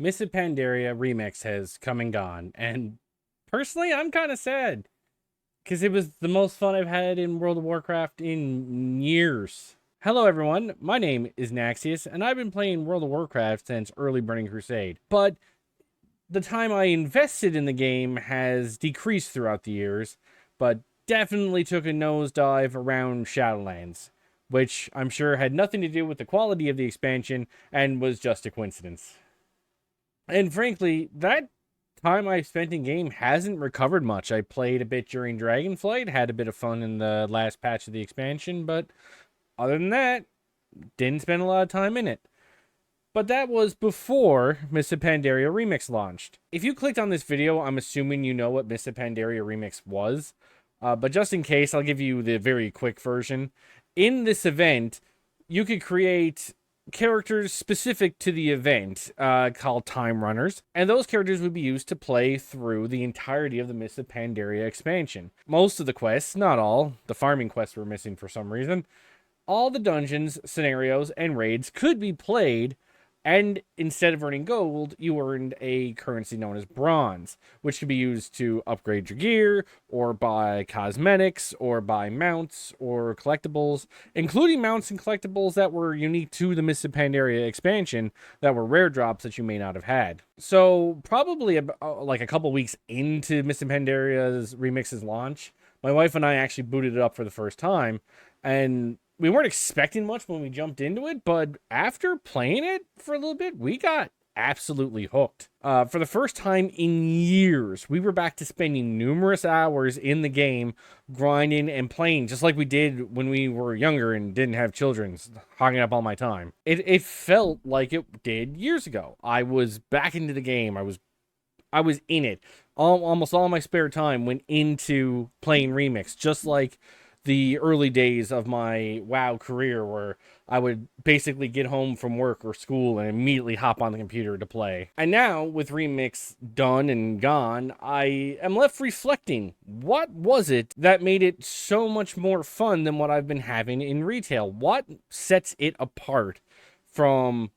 Miss Pandaria remix has come and gone, and personally, I'm kind of sad because it was the most fun I've had in World of Warcraft in years. Hello, everyone. My name is Naxius, and I've been playing World of Warcraft since early Burning Crusade. But the time I invested in the game has decreased throughout the years, but definitely took a nosedive around Shadowlands, which I'm sure had nothing to do with the quality of the expansion and was just a coincidence. And frankly, that time I spent in game hasn't recovered much. I played a bit during Dragonflight, had a bit of fun in the last patch of the expansion, but other than that, didn't spend a lot of time in it. But that was before Mists of Pandaria Remix launched. If you clicked on this video, I'm assuming you know what Mists of Pandaria Remix was. But just in case, I'll give you the very quick version. In this event, you could create characters specific to the event called Time Runners, and those characters would be used to play through the entirety of the Mists of Pandaria expansion. Most of the quests, not all, the farming quests were missing for some reason, all the dungeons, scenarios, and raids could be played, and instead of earning gold, you earned a currency known as bronze, which could be used to upgrade your gear, or buy cosmetics, or buy mounts, or collectibles, including mounts and collectibles that were unique to the Mists of Pandaria expansion that were rare drops that you may not have had. So, probably like a couple weeks into Mists of Pandaria's Remix's launch, my wife and I actually booted it up for the first time, and we weren't expecting much when we jumped into it, but after playing it for a little bit, we got absolutely hooked. For the first time in years, we were back to spending numerous hours in the game, grinding and playing, just like we did when we were younger and didn't have children, hogging up all my time. It felt like it did years ago. I was back into the game. I was in it. Almost all my spare time went into playing Remix, just like the early days of my WoW career, where I would basically get home from work or school and immediately hop on the computer to play. And now, with Remix done and gone, I am left reflecting, what was it that made it so much more fun than what I've been having in retail? What sets it apart from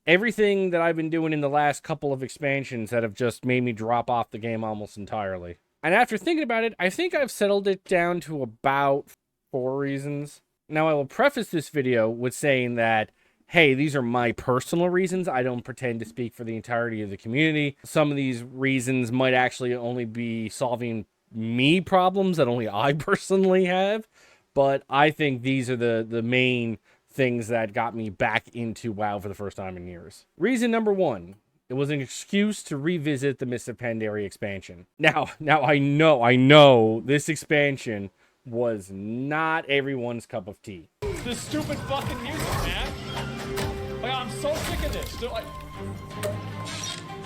everything that I've been doing in the last couple of expansions that have just made me drop off the game almost entirely? And after thinking about it, I think I've settled it down to about 4 reasons. Now, I will preface this video with saying that, hey, these are my personal reasons. I don't pretend to speak for the entirety of the community. Some of these reasons might actually only be solving me problems that only I personally have. But I think these are the main things that got me back into WoW for the first time in years. Reason number 1. It was an excuse to revisit the Mists of Pandaria expansion. Now I know this expansion was not everyone's cup of tea. This stupid fucking music, man. Like, I'm so sick of this.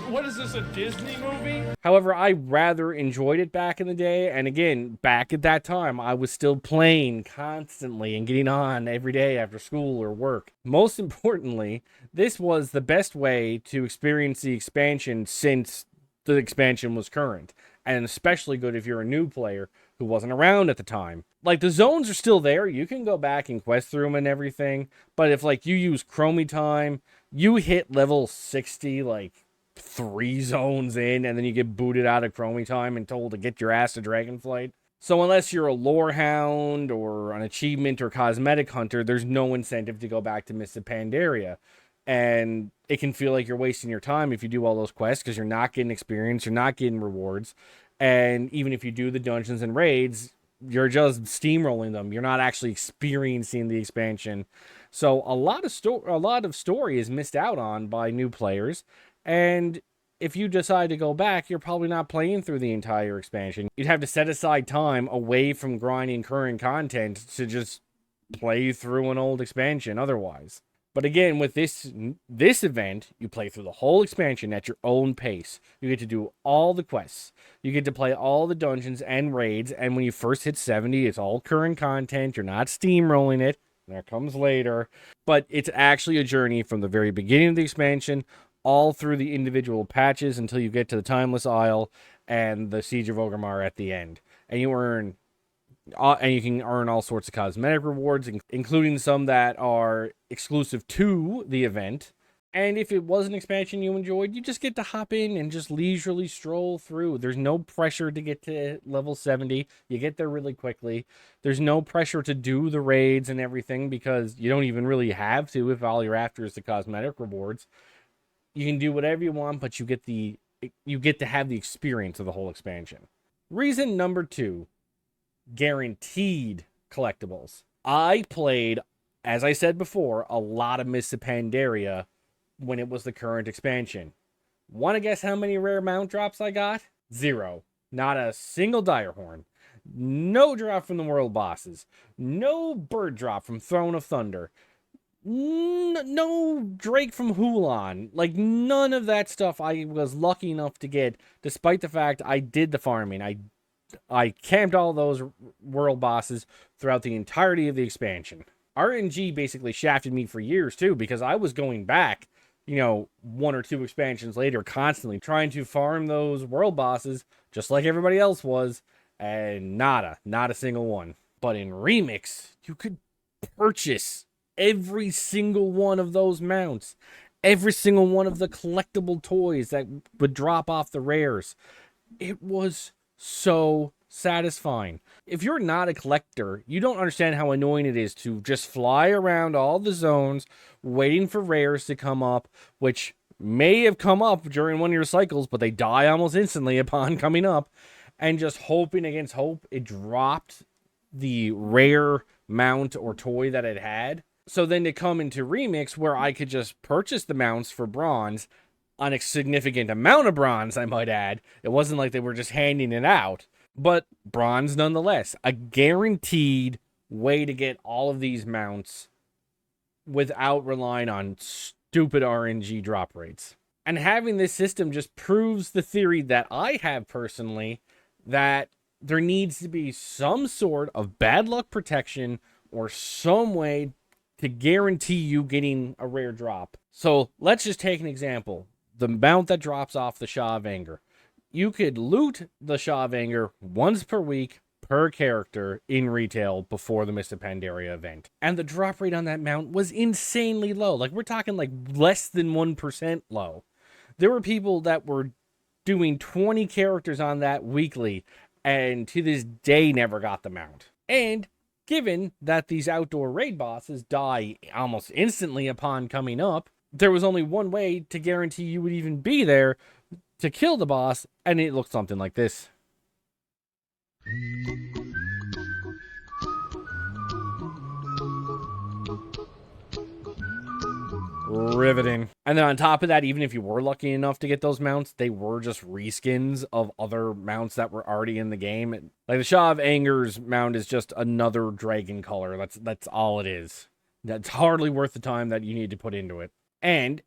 What is this, a Disney movie? However, I rather enjoyed it back in the day, and again, back at that time, I was still playing constantly and getting on every day after school or work. Most importantly, this was the best way to experience the expansion since the expansion was current, and especially good if you're a new player who wasn't around at the time. Like, the zones are still there, you can go back and quest through them and everything, but if, like, you use Chromie time, you hit level 60, like, 3 zones in, and then you get booted out of Chromie time and told to get your ass to Dragonflight. So unless you're a lore hound or an achievement or cosmetic hunter, there's no incentive to go back to Mists of Pandaria. And it can feel like you're wasting your time if you do all those quests, because you're not getting experience, you're not getting rewards. And even if you do the dungeons and raids, you're just steamrolling them. You're not actually experiencing the expansion. So a lot of story is missed out on by new players. And if you decide to go back, you're probably not playing through the entire expansion. You'd have to set aside time away from grinding current content to just play through an old expansion otherwise. But again, with this event, you play through the whole expansion at your own pace. You get to do all the quests. You get to play all the dungeons and raids. And when you first hit 70, it's all current content. You're not steamrolling it. That comes later. But it's actually a journey from the very beginning of the expansion all through the individual patches until you get to the Timeless Isle and the Siege of Orgrimmar at the end. And you can earn all sorts of cosmetic rewards, including some that are exclusive to the event, And if it was an expansion you enjoyed, you just get to hop in and just leisurely stroll through. There's no pressure to get to level 70. You get there really quickly. There's no pressure to do the raids and everything because you don't even really have to if all you're after is the cosmetic rewards. You can do whatever you want, but you get to have the experience of the whole expansion. Reason number 2, guaranteed collectibles. I played, as I said before, a lot of Mists of Pandaria when it was the current expansion. Want to guess how many rare mount drops I got? 0. Not a single dire horn. No drop from the world bosses. No bird drop from Throne of Thunder. No Drake from Hulan. Like, none of that stuff I was lucky enough to get, despite the fact I did the farming. I camped all those world bosses throughout the entirety of the expansion. RNG basically shafted me for years, too, because I was going back, 1 or 2 expansions later, constantly trying to farm those world bosses, just like everybody else was, and not a single one. But in Remix, you could purchase every single one of those mounts, every single one of the collectible toys that would drop off the rares. It was so satisfying. If you're not a collector, you don't understand how annoying it is to just fly around all the zones waiting for rares to come up, which may have come up during one of your cycles, but they die almost instantly upon coming up, and just hoping against hope it dropped the rare mount or toy that it had. So then to come into Remix where I could just purchase the mounts for bronze, on a significant amount of bronze, I might add. It wasn't like they were just handing it out, but bronze nonetheless. A guaranteed way to get all of these mounts without relying on stupid RNG drop rates. And having this system just proves the theory that I have personally, that there needs to be some sort of bad luck protection or some way to guarantee you getting a rare drop. So let's just take an example. The mount that drops off the Shaw of Anger. You could loot the Shaw of Anger once per week per character in retail before the Mists of Pandaria event. And the drop rate on that mount was insanely low. Like, we're talking like less than 1% low. There were people that were doing 20 characters on that weekly and to this day never got the mount. And given that these outdoor raid bosses die almost instantly upon coming up, there was only one way to guarantee you would even be there to kill the boss, and it looked something like this. Riveting. And then on top of that, even if you were lucky enough to get those mounts, they were just reskins of other mounts that were already in the game. Like the Shaw of Anger's mount is just another dragon color. That's all it is. That's hardly worth the time that you need to put into it. And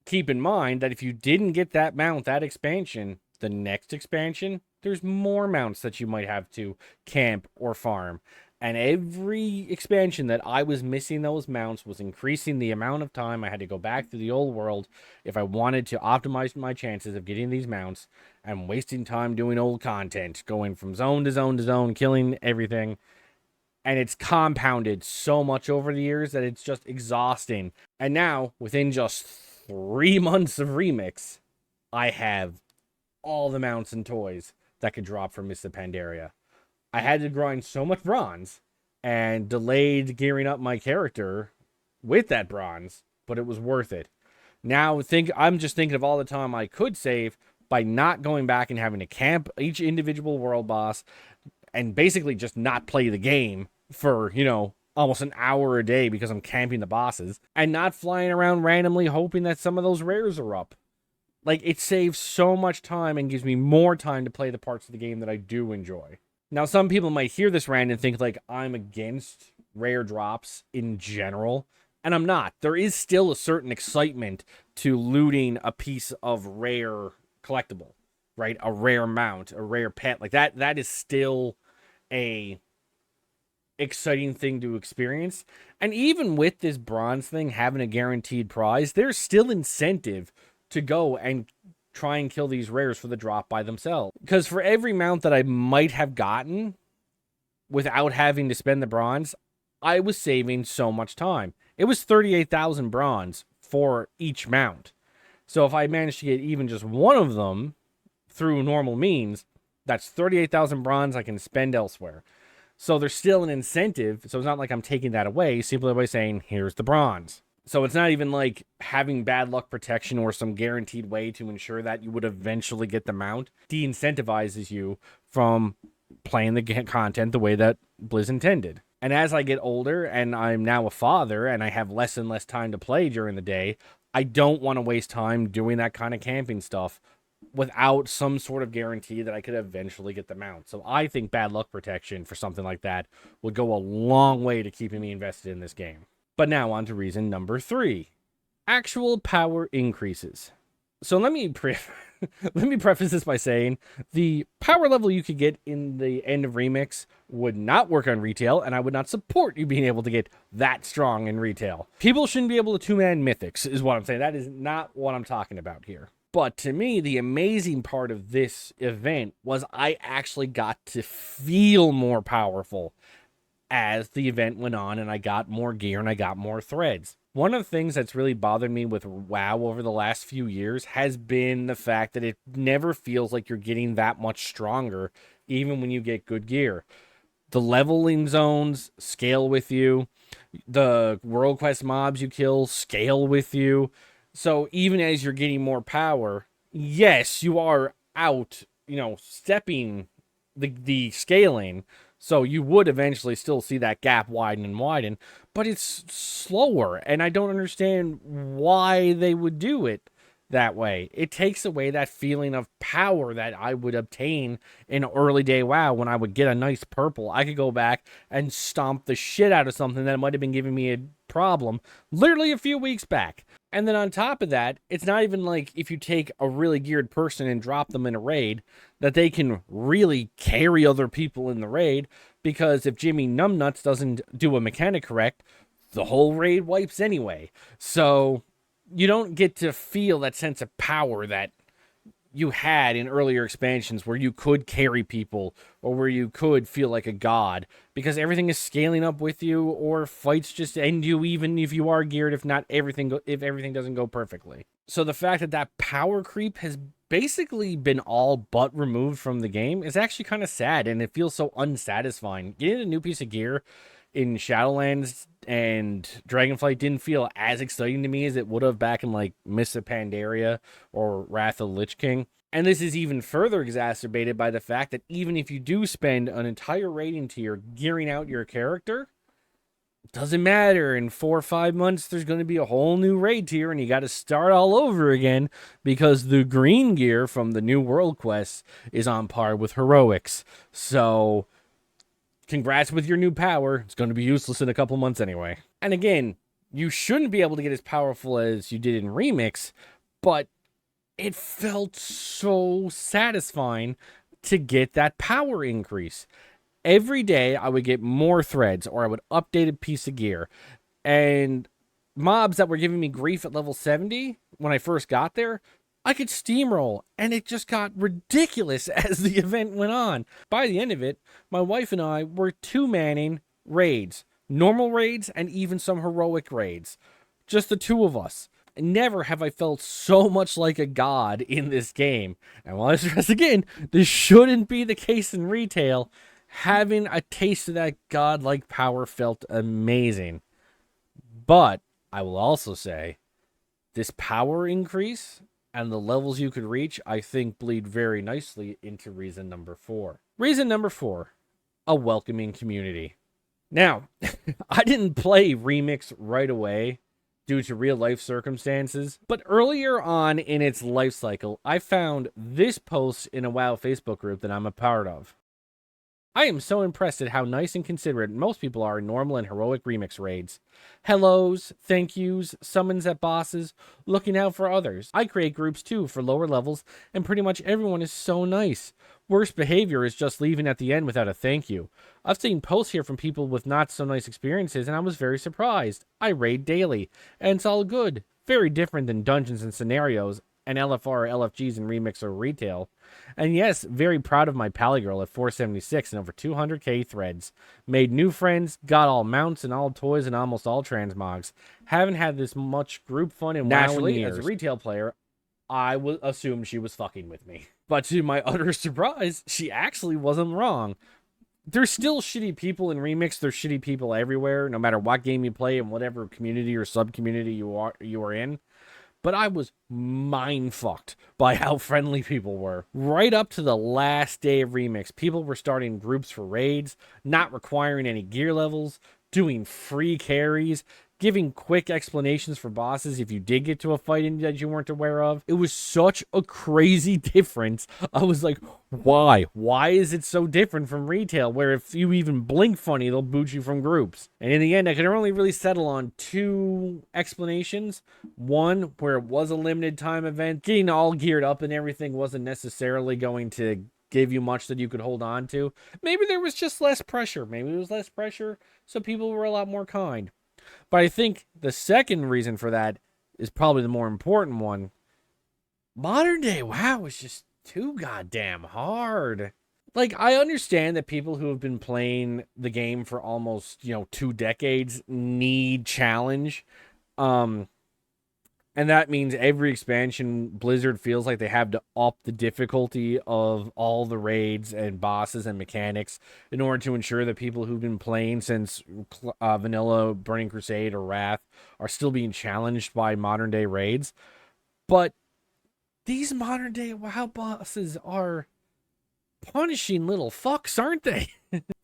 keep in mind that if you didn't get that mount, that expansion, the next expansion, there's more mounts that you might have to camp or farm. And every expansion that I was missing those mounts was increasing the amount of time I had to go back to the old world if I wanted to optimize my chances of getting these mounts, and wasting time doing old content, going from zone to zone to zone, killing everything. And it's compounded so much over the years that it's just exhausting. And now, within just 3 months of Remix, I have all the mounts and toys that could drop from Mists of Pandaria. I had to grind so much bronze and delayed gearing up my character with that bronze, but it was worth it. Now I'm just thinking of all the time I could save by not going back and having to camp each individual world boss and basically just not play the game for, almost an hour a day because I'm camping the bosses, and not flying around randomly hoping that some of those rares are up. Like, it saves so much time and gives me more time to play the parts of the game that I do enjoy. Now, some people might hear this rant and think, like, I'm against rare drops in general, and I'm not. There is still a certain excitement to looting a piece of rare collectible, right? A rare mount, a rare pet. Like, that is still a exciting thing to experience. And even with this bronze thing having a guaranteed prize, there's still incentive to go and try and kill these rares for the drop by themselves. Because for every mount that I might have gotten without having to spend the bronze, I was saving so much time. It was 38,000 bronze for each mount. So if I manage to get even just one of them through normal means, that's 38,000 bronze I can spend elsewhere. So there's still an incentive. So it's not like I'm taking that away simply by saying, here's the bronze. So it's not even like having bad luck protection or some guaranteed way to ensure that you would eventually get the mount. De-incentivizes you from playing the content the way that Blizz intended. And as I get older and I'm now a father and I have less and less time to play during the day, I don't want to waste time doing that kind of camping stuff without some sort of guarantee that I could eventually get the mount. So I think bad luck protection for something like that would go a long way to keeping me invested in this game. But now on to reason number 3. Actual power increases. So let me preface this by saying the power level you could get in the end of Remix would not work on retail, and I would not support you being able to get that strong in retail. People shouldn't be able to two-man mythics, is what I'm saying. That is not what I'm talking about here. But to me, the amazing part of this event was I actually got to feel more powerful as the event went on, and I got more gear and I got more threads. One of the things that's really bothered me with WoW over the last few years has been the fact that it never feels like you're getting that much stronger, even when you get good gear. The leveling zones scale with you. The world quest mobs you kill scale with you. So even as you're getting more power, yes, you are out, stepping the scaling. So you would eventually still see that gap widen and widen, but it's slower, and I don't understand why they would do it that way. It takes away that feeling of power that I would obtain in early day WoW when I would get a nice purple. I could go back and stomp the shit out of something that might have been giving me a problem literally a few weeks back. And then on top of that, it's not even like if you take a really geared person and drop them in a raid that they can really carry other people in the raid, because if Jimmy Numbnuts doesn't do a mechanic correct, the whole raid wipes anyway. So you don't get to feel that sense of power that you had in earlier expansions where you could carry people or where you could feel like a god, because everything is scaling up with you, or fights just end you even if you are geared, if everything doesn't go perfectly. So the fact that power creep has basically been all but removed from the game is actually kind of sad, and it feels so unsatisfying. Getting a new piece of gear in Shadowlands and Dragonflight didn't feel as exciting to me as it would have back in like Mists of Pandaria or Wrath of the Lich King. And this is even further exacerbated by the fact that even if you do spend an entire rating tier gearing out your character, it doesn't matter. In 4 or 5 months, there's going to be a whole new raid tier, and you got to start all over again because the green gear from the new world quests is on par with heroics. So congrats with your new power. It's going to be useless in a couple months anyway. And again, you shouldn't be able to get as powerful as you did in Remix, but it felt so satisfying to get that power increase. Every day I would get more threads, or I would update a piece of gear. And mobs that were giving me grief at level 70 when I first got there, I could steamroll, and it just got ridiculous as the event went on. By the end of it, my wife and I were two-manning raids, normal raids, and even some heroic raids. Just the two of us. Never have I felt so much like a god in this game. And while I stress again, this shouldn't be the case in retail, having a taste of that godlike power felt amazing. But I will also say, this power increase and the levels you could reach, I think, bleed very nicely into reason number 4. Reason number 4, a welcoming community. Now, I didn't play Remix right away due to real life circumstances, but earlier on in its life cycle, I found this post in a WoW Facebook group that I'm a part of. I am so impressed at how nice and considerate most people are in normal and heroic Remix raids. Hellos, thank yous, summons at bosses, looking out for others. I create groups too for lower levels, and pretty much everyone is so nice. Worst behavior is just leaving at the end without a thank you. I've seen posts here from people with not so nice experiences, and I was very surprised. I raid daily, and it's all good. Very different than dungeons and scenarios, and LFR or LFGs in Remix or Retail. And yes, very proud of my Pally Girl at 476 and over 200k threads. Made new friends, got all mounts and all toys and almost all transmogs. Haven't had this much group fun in WoW in years. As a retail player, I would assume she was fucking with me. But to my utter surprise, she actually wasn't wrong. There's still shitty people in Remix. There's shitty people everywhere, no matter what game you play and whatever community or sub-community you are in. But I was mind-fucked by how friendly people were. Right up to the last day of Remix, people were starting groups for raids, not requiring any gear levels, doing free carries, giving quick explanations for bosses if you did get to a fight that you weren't aware of. It was such a crazy difference. I was like, why? Why is it so different from Retail, where if you even blink funny, they'll boot you from groups? And in the end, I could only really settle on 2 explanations. One, where it was a limited time event, getting all geared up and everything wasn't necessarily going to give you much that you could hold on to. Maybe there was just less pressure. Maybe it was less pressure, so people were a lot more kind. But I think the second reason for that is probably the more important one. Modern day WoW is just too goddamn hard. Like, I understand that people who have been playing the game for almost, 2 decades need challenge. And that means every expansion, Blizzard feels like they have to up the difficulty of all the raids and bosses and mechanics in order to ensure that people who've been playing since Vanilla, Burning Crusade, or Wrath are still being challenged by modern day raids. But these modern day WoW bosses are punishing little fucks, aren't they?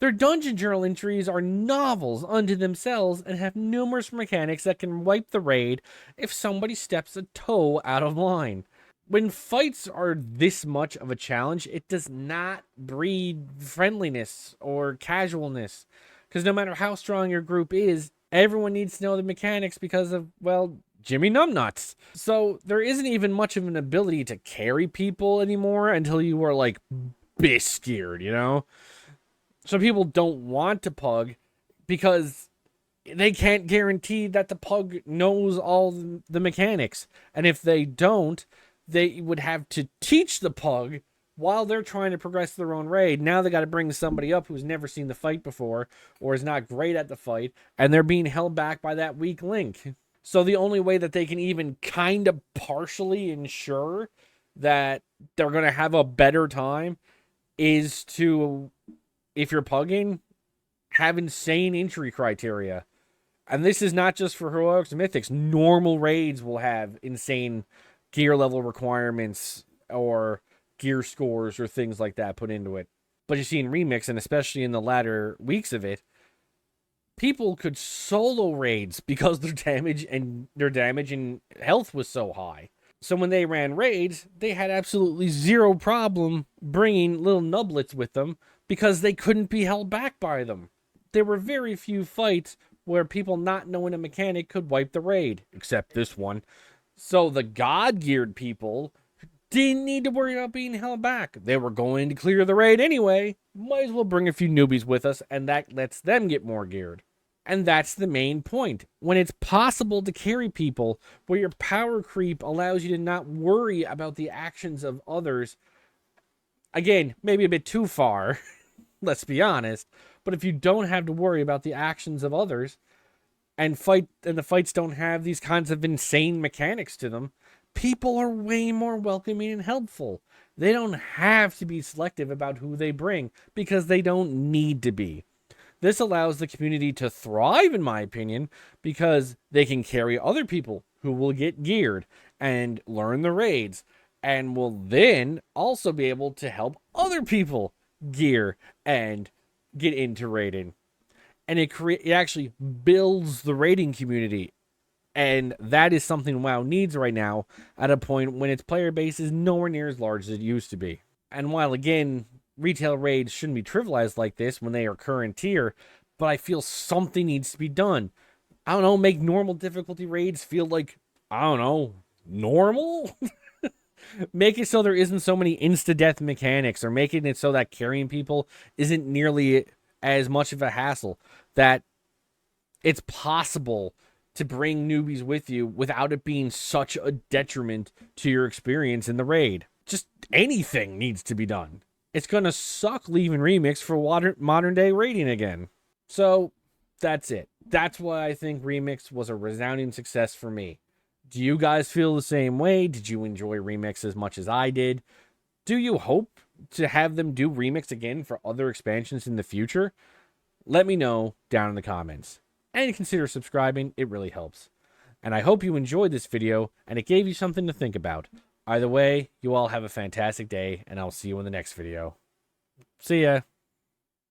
Their dungeon journal entries are novels unto themselves and have numerous mechanics that can wipe the raid if somebody steps a toe out of line. When fights are this much of a challenge, it does not breed friendliness or casualness. Because no matter how strong your group is, everyone needs to know the mechanics because of, well, Jimmy Numbnuts. So there isn't even much of an ability to carry people anymore until you are like scared, So people don't want to pug because they can't guarantee that the pug knows all the mechanics. And if they don't, they would have to teach the pug while they're trying to progress their own raid. Now they got to bring somebody up who's never seen the fight before or is not great at the fight, and they're being held back by that weak link. So the only way that they can even kind of partially ensure that they're going to have a better time is to, if you're pugging, have insane entry criteria. And this is not just for heroics and mythics. Normal raids will have insane gear level requirements or gear scores or things like that put into it. But you see in Remix, and especially in the latter weeks of it, people could solo raids because their damage and health was so high. So when they ran raids, they had absolutely zero problem bringing little nublets with them because they couldn't be held back by them. There were very few fights where people not knowing a mechanic could wipe the raid, except this one. So the God-geared people didn't need to worry about being held back. They were going to clear the raid anyway. Might as well bring a few newbies with us, and that lets them get more geared. And that's the main point. When it's possible to carry people, where your power creep allows you to not worry about the actions of others. Again, maybe a bit too far, let's be honest. But if you don't have to worry about the actions of others, and the fights don't have these kinds of insane mechanics to them, people are way more welcoming and helpful. They don't have to be selective about who they bring, because they don't need to be. This allows the community to thrive, in my opinion, because they can carry other people who will get geared and learn the raids, and will then also be able to help other people gear and get into raiding. And it actually builds the raiding community. And that is something WoW needs right now at a point when its player base is nowhere near as large as it used to be. And while, again, retail raids shouldn't be trivialized like this when they occur in tier, but I feel something needs to be done. I don't know, make normal difficulty raids feel like, normal? Make it so there isn't so many insta-death mechanics, or making it so that carrying people isn't nearly as much of a hassle, that it's possible to bring newbies with you without it being such a detriment to your experience in the raid. Just anything needs to be done. It's going to suck leaving Remix for modern day raiding again. So that's it. That's why I think Remix was a resounding success for me. Do you guys feel the same way? Did you enjoy Remix as much as I did? Do you hope to have them do Remix again for other expansions in the future? Let me know down in the comments. And consider subscribing, it really helps. And I hope you enjoyed this video and it gave you something to think about. Either way, you all have a fantastic day, and I'll see you in the next video. See ya.